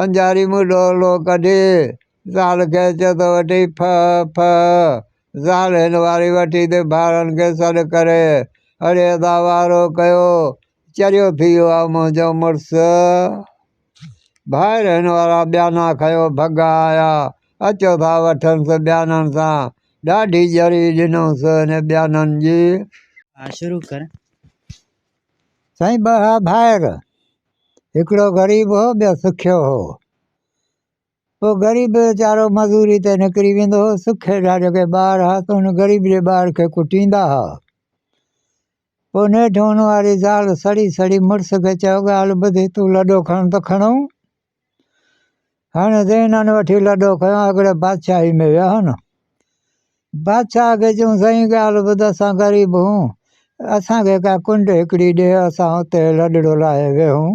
अंजारी मूं डोलो कढी ज़ाल खे चयो त वठी फ ज़ाल हिन वारी वठी ते ॿारनि खे सॾु करे अड़े दा वारो कयो चरियो थी वियो आहे मुंहिंजो मुड़ुसु ॿाहिरि हिन वारा ॿियाना खयो भॻा आया अचो था वठनिसि ॿियाननि सां ॾाढी ॼरी ॾिनोसि हिन ॿियाननि जी। शुरू कर साईं ॿ हुआ भाइर हिकिड़ो ग़रीब हो ॿियो सुखियो हो। पोइ ग़रीब वीचारो मज़ूरी ते निकिरी वेंदो हो सुखे ॾाढे खे ॿार हुआ त हुन ग़रीब जे ॿार खे कुटींदा हुआ। पोइ नेठि हुन वारी ज़ाल सड़ी सड़ी मुड़ुस खे चयो ॻाल्हि ॿुधी तूं लॾो खण त खणूं। हाणे हिननि वठी लॾो खयो हिकिड़े बादशाही में विया न बादशाह खे चयूं साईं ॻाल्हि ॿुध असां ग़रीब हूं असांखे का कुंड हिकिड़ी ॾे असां हुते लॾड़ो लाहे वेहूं।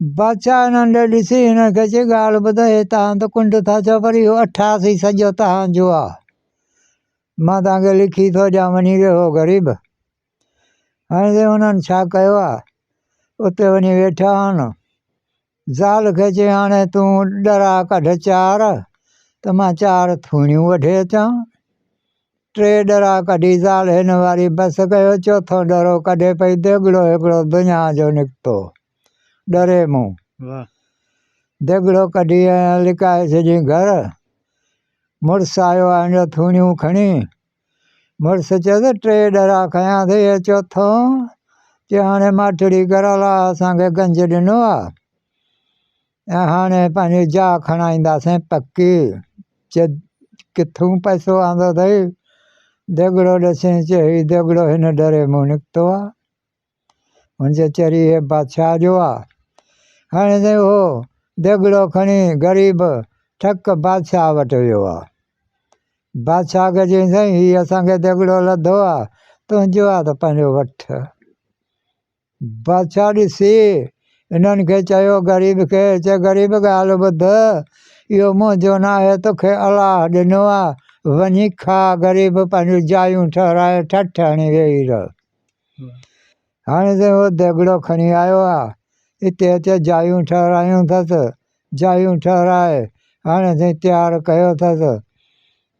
बादशाह हिननि ॾे ॾिसी हिन खे चई ॻाल्हि ॿुध हे तव्हां त कुंड था चओ पर इहो 88 सॼो तव्हांजो आहे मां तव्हांखे लिखी थो ॾियां वञी वेहो ग़रीब। हाणे हुननि छा कयो आहे उते वञी वेठा आहिनि ज़ाल खे चई हाणे तूं ॾरा कढ 4 त मां 4 थूणियूं वठी अचां। 3 ॾरा कढी ज़ाल हिन वारी बसि कयो चोथों ॾरो कढे पई देगिड़ो हिकिड़ो दुनिया जो निकितो ॾरे मूं देगिड़ो कढी ऐं लिकाए छॾियईं घर। मुड़ुसु आयो आहे हिन थूणियूं खणी मुड़ुसु चयोसि 3 ॾरा खयां थी इहे चोथों चई हाणे माठड़ी करियल आहे असांखे गंज ॾिनो आहे ऐं हाणे पंहिंजी जाह खणाईंदासीं पकी चए किथूं पैसो आंदो अथई देगिड़ो ॾिसी चई देगिड़ो हिन ॾरे मूं निकितो आहे हुनजे चरी हे बादशाह जो आहे। हाणे त उहो देगिड़ो खणी ग़रीब ठक बादशाह वटि वियो आहे। बादशाह खे चई साईं हीअ असांखे देगिड़ो लधो आहे तुंहिंजो आहे त पंहिंजो वठि। बादशाह ॾिसी हिननि खे चयो ग़रीब खे चए ग़रीब ॻाल्हि ॿुध इहो मुंहिंजो न आहे तोखे अलाह ॾिनो आहे वञी खा ग़रीब पंहिंजूं जायूं ठहिराए ठठ हणी वेही रह। हाणे त उहो देगिड़ो खणी आयो आहे हिते अचे जायूं ठहिरायूं अथसि जायूं ठहिराए हाणे ताईं तयारु कयो अथसि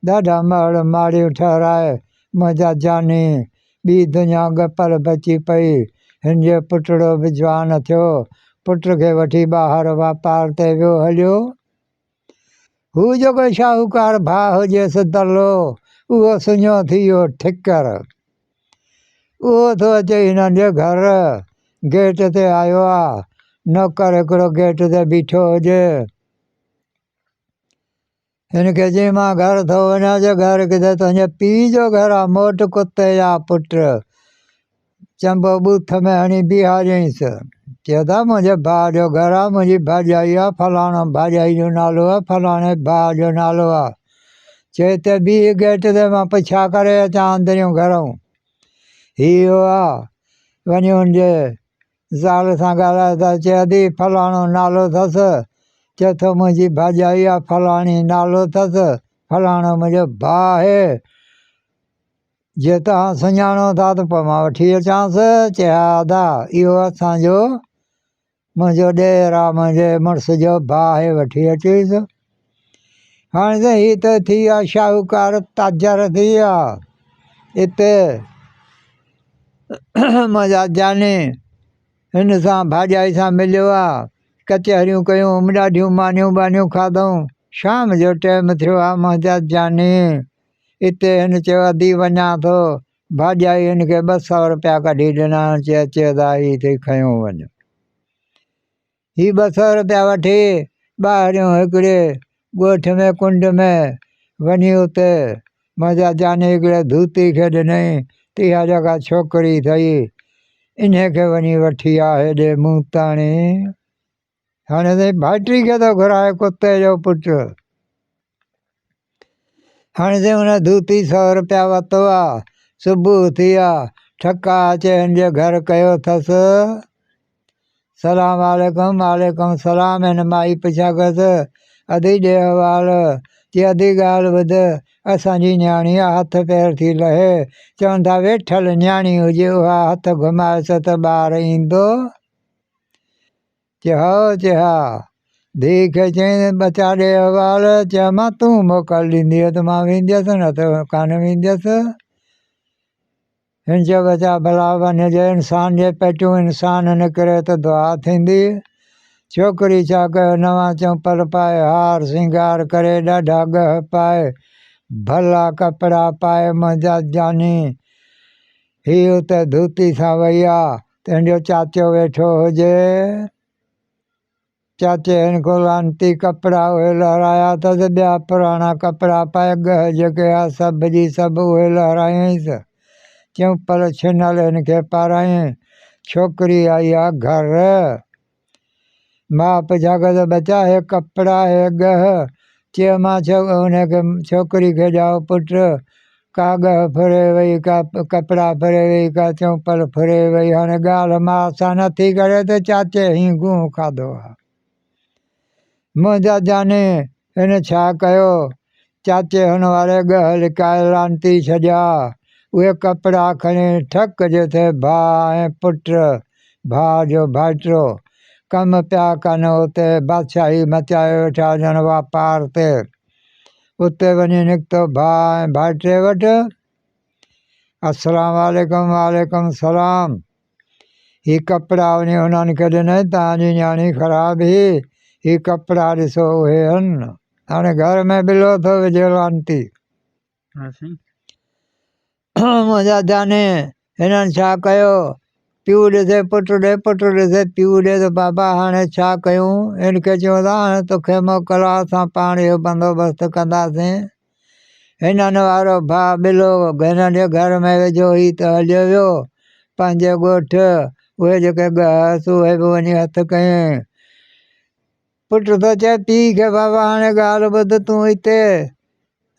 ॾाढा महल माड़ियूं ठहिराए मुंहिंजा जानी ॿी दुनिया गपल बची पई हिन जो पुटड़ो बि जवान थियो पुट खे वठी ॿाहिरि वापार ते वियो हलियो। हू जेको शाहूकार भाउ हुजेसि दलो उहो सुञो थी वियो ठिकर उहो थो अचे हिननि जे घर गेट ते आयो आहे नौकर हिकिड़ो गेट ते बीठो हुजे हिनखे चई मां घर थो वञा जो घर किथे तुंहिंजे पीउ जो घर आहे मोट कुते जा पुट चंबो बूथ में हणी बीहारियईंसि चयो था मुंहिंजे भाउ जो घर आहे मुंहिंजी भाॼाई आहे फलाणो भाॼाई जो नालो आहे फलाणे भाउ जो नालो आहे चए त बि गेट ते मां पुछा करे अचां अंदरियूं घरूं हीअ आहे वञी हुनजे ज़ाल सां ॻाल्हाए त चए थी फलाणो नालो अथसि चए थो मुंहिंजी भाॼाई आहे फलाणी नालो अथसि फलाणो मुंहिंजो भाउ आहे जे तव्हां सुञाणो था त पोइ मां वठी अचांसि चए हा दा इहो असांजो मुंहिंजो ॾेर आहे मुंहिंजे मुड़ुस जो भाउ आहे वठी अचीसि। हाणे त हीअ त थी आहे शाहूकार ताजर थी विया हिते मुंहिंजा जानी हिन सां भाॼाई सां मिलियो आहे कचहरियूं कयूं ॾाढियूं मानियूं बानियूं खाधऊं शाम जो टाइम थियो आहे मुंहिंजा जानी हिते हिन चयो अधी वञा थो भाॼाई हिनखे 200 रुपया कढी ॾिना चए अचे था हीअ थी खयूं वञ हीअ 200 रुपया वठी ॿाहिरियों हिकिड़े ॻोठ में कुंड में वञी उते मुंहिंजा जानी हिकिड़े धूती खे ॾिनई तिहा जॻह छोकिरी अथई इनखे वञी वठी आहे हेॾे मूं ताणी हाणे त भाइटी खे थो घुराए कुते जो पुटु हाणे त हुन धूती 100 रुपया वरितो आहे सुबुह थी आहे ठका अचे हिन जे घर कयो अथसि सलाम वालेकुम वालेकुम सलाम हिन माई पुछा कयोसि अधी ॾे हवाल चई अधी ॻाल्हि ॿुध असांजी न्याणी आहे हथ पेर थी लहे चवनि था वेठल न्याणी हुजे उहा हथ घुमाएसि त ॿारु ईंदो चए हा धीउ खे चईं बचा ॾे हवाल, चयोमां तूं मोकल ॾींदीअ त मां वेंदसि, न त कान वेंदसि। हिन चयो बचा भला वञ, जे इंसान जे पेटियूं इंसान निकिरे त दुआ थींदी। छोकिरी छा कयो, नवां चंपल पाए, हार श्रंगार करे, ॾाढा ॻह पाए, भला कपिड़ा पाए, मुंहिंजा जानी हीअ उते धोती सां वई आहे, तुंहिंजो चाचो वेठो हुजे। चाचे हिन को लानती कपिड़ा उहे लहिराया अथसि, ॿिया पुराणा कपिड़ा पाए, ॻह जेके आहे सभु जी सभु उहे लहिरायईंसि। चंपल छिनल हिन खे पारायईं। छोकिरी आई आहे घर, मां पुछा कयो बचा हे कपिड़ा हे ॻह, चयोमां हुनखे छोकिरी खे ॼाओ पुटु, का ॻह फुरे वई, का कपिड़ा फुरे वई, का चंपल फुरे वई, हाणे ॻाल्हि मां सां नथी करे त चाचे ही गूं खाधो आहे। मुंहिंजा जानी हिन छा कयो, चाचे हुन वारे ॻह लिकाए लानती छॾिया। उहे कपिड़ा खणी ठक जिथे भाउ ऐं पुटु, भाउ जो भाइटियो कमु पिया कनि, उते बादशाही मचाए वेठा ॼण वापार ते। उते वञी निकितो भाउ ऐं भाइटे वटि, अस्सलाम वालेकुम। वालेकुम सलाम। ही कपिड़ा वञी हुननि खे ॾिनई, तव्हांजी न्याणी ख़राबु हुई, ही कपिड़ा ॾिसो उहे आहिनि। हाणे घर में बिलो थो विझे लानती। मुंहिंजा जानी हिननि छा कयो, पीउ ॾिसे पुटु ॾे, पुटु ॾिसे पीउ ॾे, त बाबा हाणे छा कयूं। हिन खे चयूं था हाणे तोखे मोकल आहे, असां पाण इहो बंदोबस्तु कंदासीं। हिननि वारो भाउ बिलो हिननि जे घर में विझो, ही त हलियो वियो पंहिंजे ॻोठु। उहे जेके ॻह उहे बि वञी हथु कयईं। पुटु थो चए पीउ खे बाबा हाणे ॻाल्हि ॿुध, तूं हिते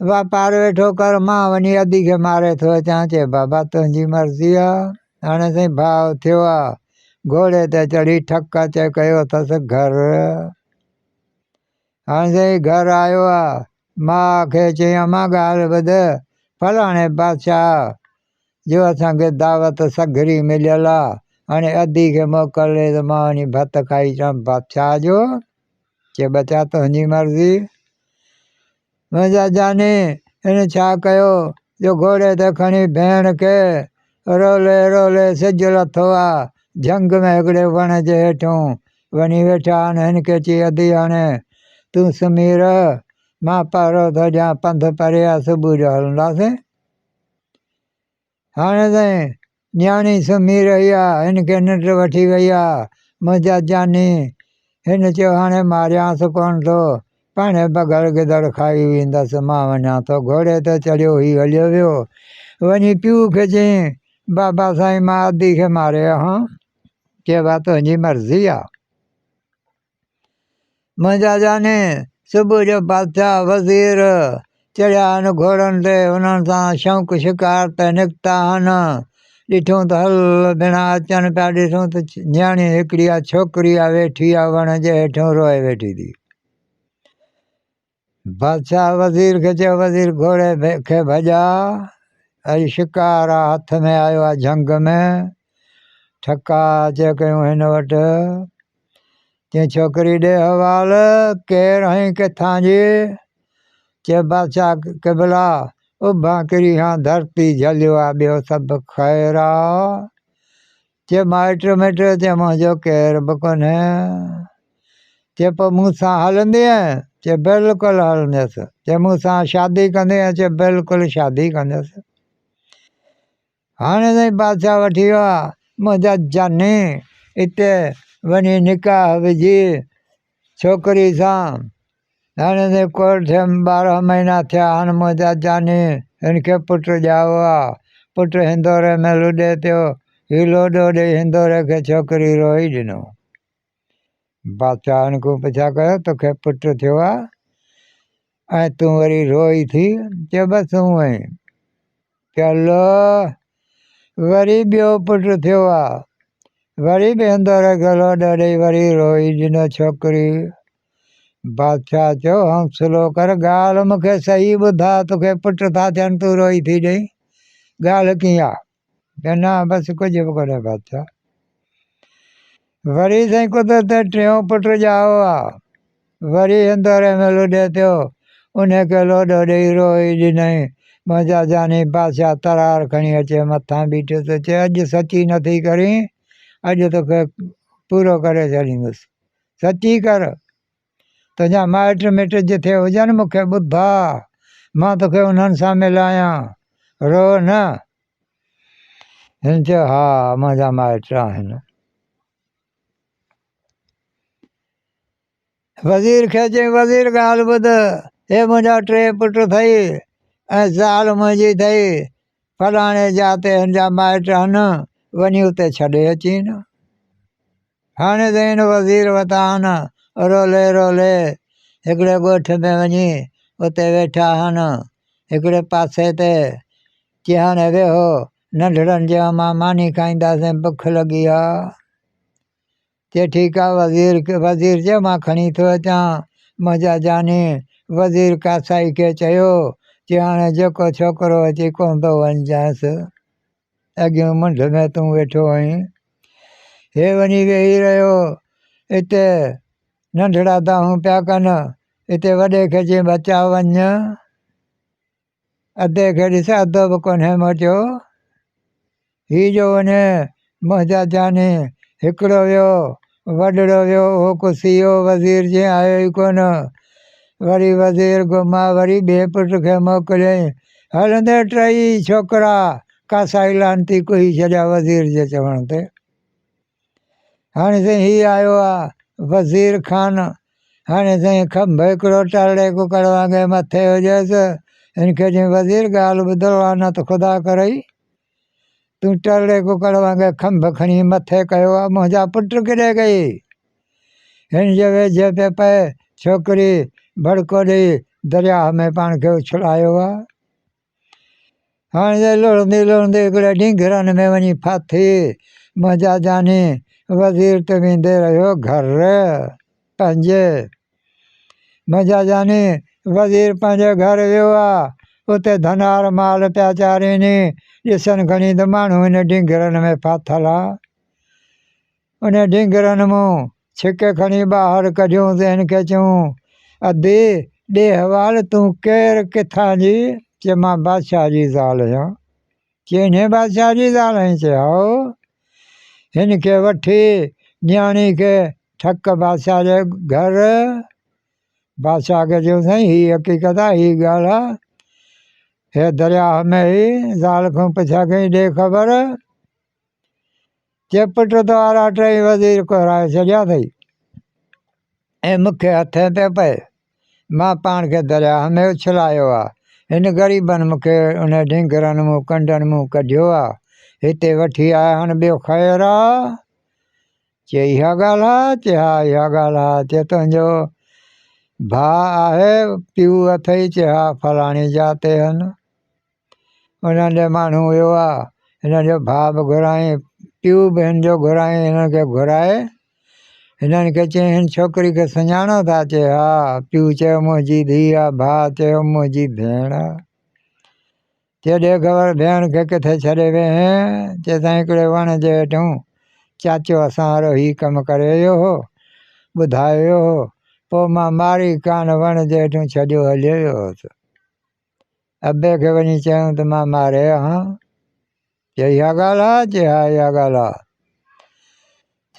वापारु वेठो कर, मां वञी अधी खे मारे थो अचां। चए बाबा तुंहिंजी मर्ज़ी आहे। हाणे साईं भाउ थियो आहे, घोड़े ते चढ़ी ठक चए कयो अथसि घर। हाणे साईं घर आयो आहे, माउ खे चई मां ॻाल्हि ॿुध, फलाणे बादशाह जो असांखे दावत सघरी मिलियल आहे, हाणे अधी खे मोकल ॾे त मां वञी भत खाई अचां बादशाह जो। चए बचा तुंहिंजी मर्ज़ी। मुंहिंजा जानी हिन छा कयो, जो घोड़े ते खणी भेण खे रोले रोले सिजु लथो आहे, झंग में हिकिड़े वण जे हेठूं वञी वेठा आहिनि। हिन खे चई अधी हाणे तूं सुम्ही रह, मां पहिरो थो ॾियां, पंधु परे आहे, सुबुह जो हलंदासीं। हाणे साईं न्याणी सुम्ही रही आहे, हिन खे निंड वठी वई आहे। मुंहिंजा जानी हिन चयो हाणे मारियांसि कोन थो, पाणे बग़ल गिदड़ खाई वेंदसि, मां वञा थो। घोड़े ते चढ़ियो, ही हलियो वियो। वञी पीउ खे चई बाबा साईं मां अधी खे मारे हा। चए बा तुंहिंजी मर्ज़ी आहे। मुंहिंजा जानी सुबुह जो बादशाह वज़ीर चढ़िया आहिनि घोड़नि ते, उन्हनि सां शौक़ु शिकार ते निकिता आहिनि। ॾिठूं त हल भिड़ा अचनि पिया, ॾिसूं त न्याणी हिकिड़ी आहे छोकिरी आहे वेठी आहे वण जे हेठूं रोए वेठी थी। बादशाह वज़ीर खे चयो वज़ीर घोड़े खे भॼा, अॼु शिकार आहे, हथ में आयो आहे झंग में। ठका चए कयूं हिन वटि। चई छोकिरी ॾे हवाल, केरु आहीं किथां जी। चए बादशाह क़िबला उभां किरी हां धरती झलियो आहे, ॿियो सभु ख़ैरु आहे। चए माइट मिट, चए मुंहिंजो केर बि कोन्हे। चए पोइ मूं सां हलंदीअ। चए बिल्कुलु हलंदसि। चए मूं सां शादी कंदीअ। चए बिल्कुलु शादी कंदसि। हाणे साईं बादशाह वठी वियो आहे मुंहिंजा जानी, हिते वञी निकाह विझी छोकिरी सां। हाणे साईं कोर्ट 12 महीना थिया आहिनि। मुंहिंजा जानी हिन खे पुटु ॼाओ आहे, पुटु हिंदोरे में लुॾे पियो, हीउ लोॾो ॾेई हिंदोरे खे छोकिरी रोई ॾिनो। बादशाह हिन खां पुछा कयो तोखे पुटु थियो आहे ऐं तूं वरी रोई थी। चए बसि हूअं ई। चलो वरी ॿियो पुटु थियो आहे, वरी बि हिंदोरे खे लोॾो ॾेई वरी रोई ॾिनो छोकिरी। बादशाह चयो हौसलो कर, ॻाल्हि मूंखे सही ॿुधा, तोखे पुटु था थियनि तूं रोई थी ॾेई, ॻाल्हि कीअं आहे। चयो न बसि कुझु बि कोन्हे बादशाह। वरी साईं कुदरत टियों पुटु ॼाओ आहे। वरी हिंदोरे में लुॾे थियो उनखे लोॾो ॾेई रोई ॾिनई मुंहिंजा जानी बादशाह तरार खणी अचे मथां बीठो त चए अॼु सची नथी करी अॼु तोखे पूरो करे छॾींदुसि सची कर तुंहिंजा माइट मिट जिथे हुजनि मूंखे ॿुधा मां तोखे उन्हनि सां मिलायां रो न हिन चयो हा मुंहिंजा माइट आहिनि वज़ीर खे चई वज़ीर ॻाल्हि ॿुध हे मुंहिंजा 3 पुट अथई ऐं ज़ाल मुंहिंजी अथई फलाणे जाते हिन जा माइट आहिनि वञी उते छॾे अची न हाणे त हिन वज़ीर वटां आहिनि रोले रोले हिकिड़े ॻोठ में वञी उते वेठा आहिनि हिकिड़े पासे ते चई हाणे वेहो नंढड़नि जे मां मानी खाईंदासीं बुख लॻी आहे चए ठीकु आहे वज़ीर चयो मां खणी थो अचां मुंहिंजा जानी वज़ीर कासाई खे चयो चई हाणे जेको छोकिरो अची कोन थो वञजांइसि अॻियूं मुंड में तूं वेठो आहीं हे वञी वेही रहियो हिते नंढड़ा दाहूं पिया कनि हिते वॾे खे चई बचा वञ अधे खे ॾिस अधु बि कोन्हे मोटियो हीउ जो वञे मुंहिंजा जानी हिकिड़ो वियो वॾड़ो वियो उहो कुसियो वज़ीर जे आयो ई कोन वरी वज़ीर घुमा वरी ॿिए पुट खे मोकिलियईं हलंदे 3 छोकिरा कासाई लानती कुही छॾिया वज़ीर जे चवण ते हाणे साईं हीउ आयो आहे वज़ीर ख़ान हाणे साईं खंभ हिकिड़ो टरड़े कुकड़ वांगुरु मथे हुजेसि हिनखे चई वज़ीर ॻाल्हि ॿुधो आहे न त ख़ुदा करई तूं टरड़े कुकड़ वांगुरु खंभ खणी मथे कयो आहे मुंहिंजा पुट किॾे गई हिन जे वेझे पे पए छोकिरी भड़को ॾेई दरिया में पाण खे उछलायो आहे हाणे लुड़ंदी लुड़ंदी हिकिड़े ढींघरनि में वञी फाथी मुंहिंजा जानी वज़ीर त वेंदे रहियो घर पंहिंजे मुंहिंजा जानी वज़ीर पंहिंजे घर वियो आहे उते धनार माल पिया चाढ़ीनि ॾिसनि खणी त माण्हू हिन ढींघरनि में फाथल आहे उन ढींघरनि मूं छिके खणी ॿाहिरि कढियूं त हिनखे चयूं अधी ॾे हवाल तूं केरु किथां जी चए मां बादशाह जी ज़ाल आहियां चई हिन बादशाह जी ज़ाल आहीं चए हा हिन खे वठी न्याणी खे ठक बादशाह जे घर बादशाह खे चयूं साईं हीअ हक़ीक़त आहे हीअ ॻाल्हि आहे हे दरिया में ई ज़ाल खां पुछा कई ॾे ख़बर चए पुट द्वारा 3 वज़ीर कोराए छॾिया अथई ऐं मूंखे हथे ते पए मां पाण खे दरिया में उछलायो आहे हिन ग़रीबनि मूंखे उन ढींघरनि मूं कंडनि मूं कढियो आहे हिते वठी आया आहिनि ॿियो ख़ैरु आहे चए इहा ॻाल्हि आहे चए हा इहा ॻाल्हि आहे चए तुंहिंजो भाउ आहे पीउ अथई चए हा फलाणी जाते आहिनि उन्हनि ॾे माण्हू वियो आहे हिन जो भाउ बि घुराई पीउ बि हिन जो घुराई हिननि खे घुराए हिननि खे चई हिन छोकिरी खे सुञाणो था चए हा पीउ चयो मुंहिंजी धीउ आहे भाउ चयो मुंहिंजी भेण आहे चए ॾे ख़बर भेण खे किथे छॾे वेहे चए साईं हिकिड़े वण जे हेठूं चाचो असां वारो हीउ कमु करे वियो हो ॿुधायो वियो हो पोइ मां मारी कान वण जे हेठूं छॾियो हली वियो हुउसि अबे खे वञी चयूं त मां मारे हा चए इहा ॻाल्हि आहे चए हा इहा ॻाल्हि आहे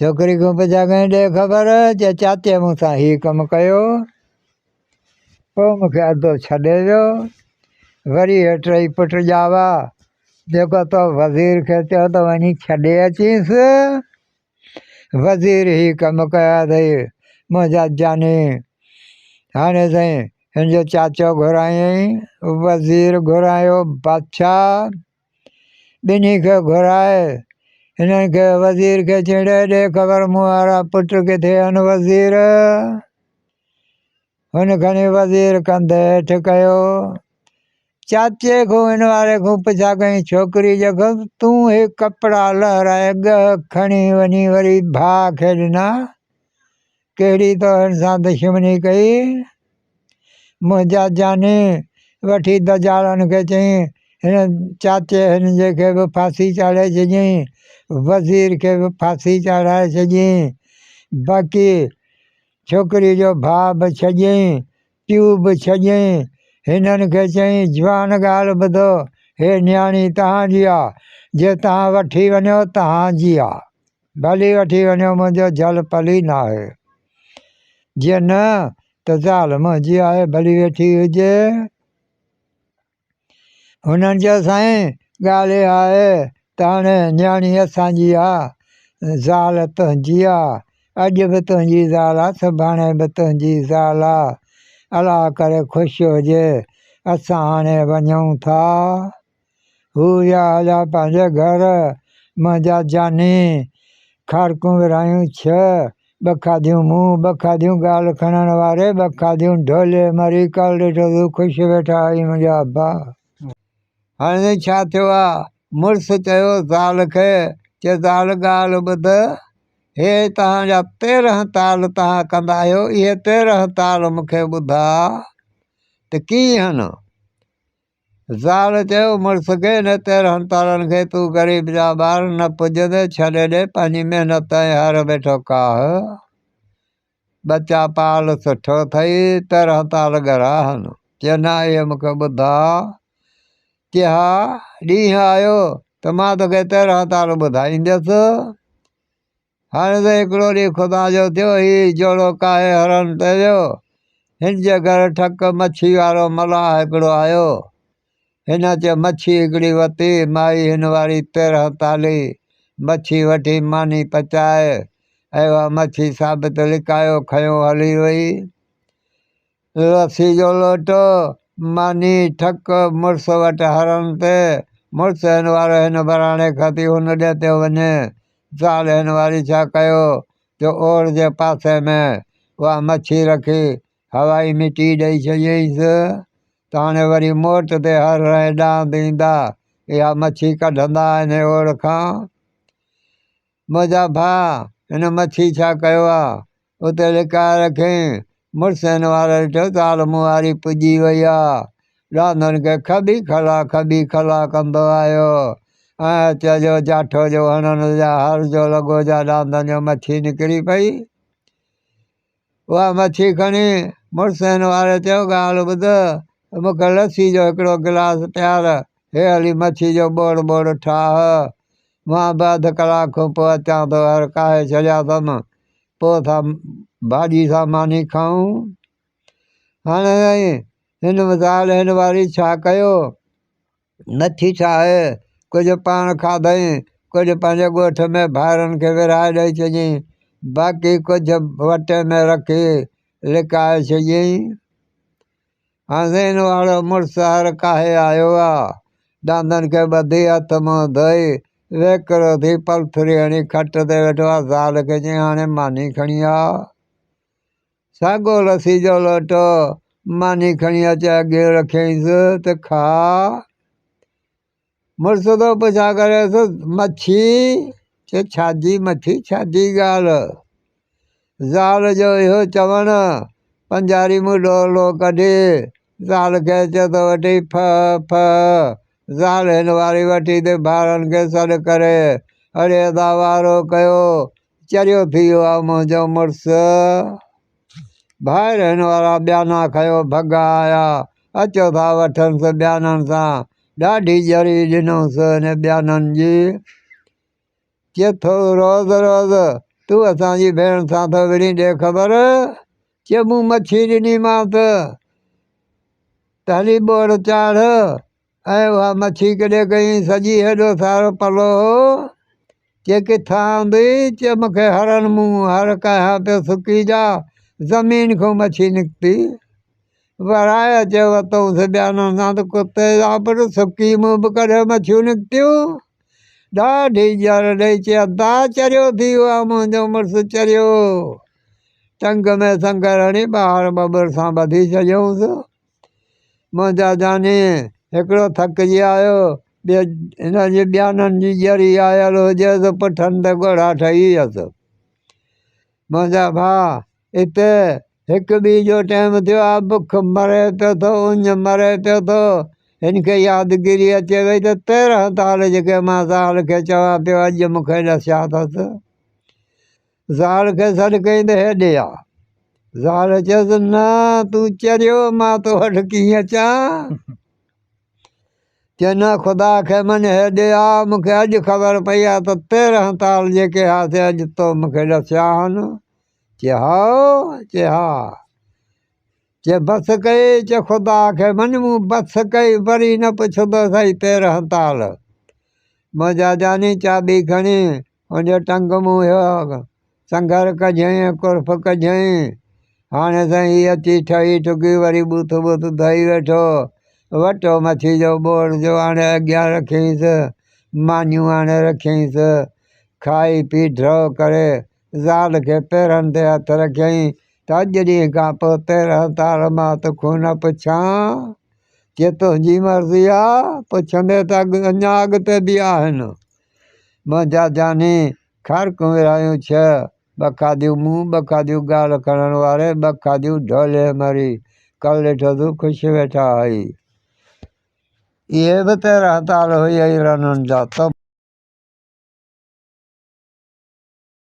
छोकिरी खां पुछा कई ॾे ख़बर चए चाचे मूंसां हीउ कमु कयो पोइ मूंखे अधु छॾे वियो वरी हे 3 पुट ॼावा जेको तो वज़ीर खे चयो त वञी छॾे अचीसि वज़ीर ही कमु कया अथई मुंहिंजा जानी हाणे साईं हिन जो चाचो घुरायईं वज़ीर घुरायो बादशाह ॿिन्ही खे घुराए हिननि खे वज़ीर खे चई ॾे ख़बर मूं वारा पुट किथे आहिनि वज़ीर हुन खणी वज़ीर कंधे हेठि कयो चाचे खां हिन वारे खां पुछा कई छोकिरी जेको तूं हे कपिड़ा लहिराए ॻह खणी वञी वरी भाउ खे ॾिना कहिड़ी तो हिन सां दुश्मनी कई मुंहिंजा जानी वठी दजालनि खे चई हिन चाचे हिन जे खे बि फांसी चाढ़े छॾियईं वज़ीर खे बि फांसी चढ़ाए छॾियईं बाक़ी छोकिरी जो भाउ बि छॾियईं, पीउ बि छॾियईं। हिननि खे चयईं जवान ॻाल्हि ॿुधो, हे न्याणी तव्हांजी आहे, जे तव्हां वठी वञो तव्हांजी आहे, भली वठी वञो, मुंहिंजो झल पली न आहे। जे न त ज़ाल मुंहिंजी आहे, भली वेठी हुजे। हुननि चयो साईं ॻाल्हि इहा आहे त हाणे न्याणी असांजी आहे, ज़ाल तुंहिंजी आहे, अॼु बि तुंहिंजी ज़ाल आहे, सुभाणे बि तुंहिंजी ज़ाल आहे। अलाह करे ख़ुशि हुजे, असां हाणे वञूं था। हू विया हलिया पंहिंजे घर। मुंहिंजा जानी खारकूं विरायूं 6, ॿ खाधियूं मूं, ॿ खाधियूं ॻाल्हि खणण वारे, ॿ खाधियूं ढोले मरी। कल ॾिठो तूं ख़ुशि वेठा आई मुंहिंजा भाउ। हाणे छा थियो आहे, मुड़ुसु चयो ज़ाल खे, चए ज़ाल ॻाल्हि ॿुध, हे तव्हांजा 13 ताल तव्हां कंदा आहियो, इहे 13 ताल मूंखे ॿुधा त कीअं आहिनि। ज़ाल चयो मुड़ुस खे, हिन 13 तालनि खे तूं ग़रीब जा ॿार न पुॼंदे, छॾे ॾे, पंहिंजी महिनत ऐं हर वेठो काह, बचा पाल सुठो अथई, 13 ताल ॻरा आहिनि। चए न इहे मूंखे ॿुधा। चए हा, ॾींहुं आयो त मां तोखे 13 ताल ॿुधाईंदुसि। हाणे त हिकिड़ो ॾींहुं ख़ुदा जो थियो, हीउ जोड़ो काहे हरण ते वियो। हिन जे घर ठक मच्छी वारो मलाह हिकिड़ो आयो। हिन चयो मच्छी हिकिड़ी वरिती, माई हिन वारी 13 ताली मच्छी वठी मानी पचाए ऐं उहा मच्छी साबित लिकायो, खयों हली वई। लस्सी जो लोटो, मानी ठक मुड़ुस वटि हरण ते। मुड़ुस हिन वारो हिन बराणे खाती हुन ॾे ते वञे। ज़ाल हिन वारी छा कयो, जो ओर जे पासे में उहा मच्छी रखी हवाई मिटी ॾेई छॾियईंसि त हाणे वरी मोट ते हर ॾांद ईंदा, इहा मच्छी कढंदा हिन ओर खां। मुंहिंजा भाउ हिन मच्छी छा कयो आहे, उते लिकाए रखियईं। मुड़ुस हिन वारो ॾिठो ज़ाल मूं वारी पुॼी वई आहे, ॾांदनि खे खॿी खला कंदो आयो। ऐं चइजो जाठो जो हणण जा हर जो लॻो जा ॾांदनि जो मच्छी निकिरी पई। उहा मच्छी खणी मुड़ुस हिन वारे चयो ॻाल्हि ॿुध, मूंखे लस्सी जो हिकिड़ो गिलास पियार, हे हली मच्छी जो ॿोड़ ठाह, मां बि अधु कलाक खां पोइ अचां थो। हर काहे छॾिया अथमि, पोइ था भाॼी सां मानी खाऊं। हाणे हिन ज़ाल हिन वारी छा कयो, नथी ठाहे, कुझु पाण खाधई, कुझु पंहिंजे ॻोठ में भाइरनि खे विराए ॾेई छॾियईं, बाक़ी कुझु वटे में रखी लिकाए छॾियईं। हाणे हिन वारो मुड़ुसु हर काहे आयो आहे, ॾांदनि खे ॿधी हथ मुंहुं धोई वेकिरो थी पलथरी हणी खट ते वेठो आहे। ज़ाल खे चई हाणे मानी खणी आ। साॻो लस्सी जो लोटो, मानी खणी अचे अॻे रखियईंसि त खा। मुड़ुस थो पुछा करेसि मच्छी, चए छाजी मच्छी, छाजी ॻाल्हि। ज़ाल जो इहो चवणु, पंजारी मूं डोलो कढी ज़ाल खे चए थो वठी फ। ज़ाल हिन वारी वठी ते ॿारनि खे सॾु करे अड़े दा वारो कयो, चरियो थी वियो आहे मुंहिंजो मुड़ुसु। ॿाहिरि हिन वारा ॿियाना खयो भॻा आया, अचो था वठनिसि ॿियाननि सां। ॾाढी ॼरी ॾिनोसि हिन ॿियाननि जी। चए थो रोज़ तूं असांजी भेण सां थो विढ़ी, ॾे ख़बर। चए मूं मच्छी ॾिनीमांसि त हली ॿोड़ चाढ़, ऐं उहा मच्छी केॾे कई, सॼी हेॾो सारो पलो हो। चए किथां हूंदी, चए मूंखे हरण मूं हर कयां पियो सुकी जा, ज़मीन खां मच्छी निकिती। वराए अचे वरितोसि ॿियाननि सां त कुते जा पुट सुकी मूं बि कॾहिं मच्छियूं निकितियूं। ॾाढी ॼर ॾेई चए अदा चरियो थी वियो आहे मुंहिंजो मुड़ुसु, चरियो। टंग में संगर हणी ॿाहिरि ॿॿर सां ॿधी छॾियऊंसि। मुंहिंजा जानी हिकिड़ो थकिजी आयो, ॿिए हिन जी ॿियाननि जी ॼरी आयल हुजेसि, पुठनि ते ॻोढ़ा ठही वियसि। मुंहिंजा भाउ हिते हिकु ॿीं जो टाइम थियो आहे, बुख मरे पियो थो, उञ मरे पियो थो। हिनखे यादगिरी अचे वई त 13 ताल जेके मां ज़ाल खे चवां पियो अॼु मूंखे ॾसिया अथसि। ज़ाल खे सॾु कई त हेॾे आ। ज़ाल चयसि न तूं चरियो मां तो वटि कीअं अचां चए न ख़ुदा खे मञ हेॾे आ मूंखे अॼु ख़बर पई आहे त 13 ताल जेके हुआसीं अॼु तो मूंखे ॾसिया आहिनि चए हाओ चए हा चए बसि कई चए ख़ुदा खे मञ मूं बसि कई वरी न पुछंदो सही 13 ताल मुंहिंजा जानी चाॿी खणी हुनजे टंग मूं हुयो संगर कजांइ कुर्फ कजांइ हाणे साईं हीअ अची ठही ठुकी वरी बूथ बूथ धोई वेठो वठो मच्छी जो बोर जो हाणे अॻियां रखियईंसि मानियूं हाणे रखियईंसि खाई पी ड्रॉ करे ज़ाल खे पेरनि ते हथ रखियईं त अॼु ॾींहं खां पोइ 13 ताल मां तोखां न पुछां चए तुंहिंजी मर्ज़ी आहे पुछंदे त अञा अॻिते बि आहिनि मुंहिंजा जानी ख़ारकूं विरायूं 6 ॿ खादियूं मूं 2 खादियूं ॻाल्हि करण वारे 2 खादियूं ढोले मरी कल ॾिठो तूं ख़ुशि वेठा हई इहे बि 13 ताल हुई रननि जा त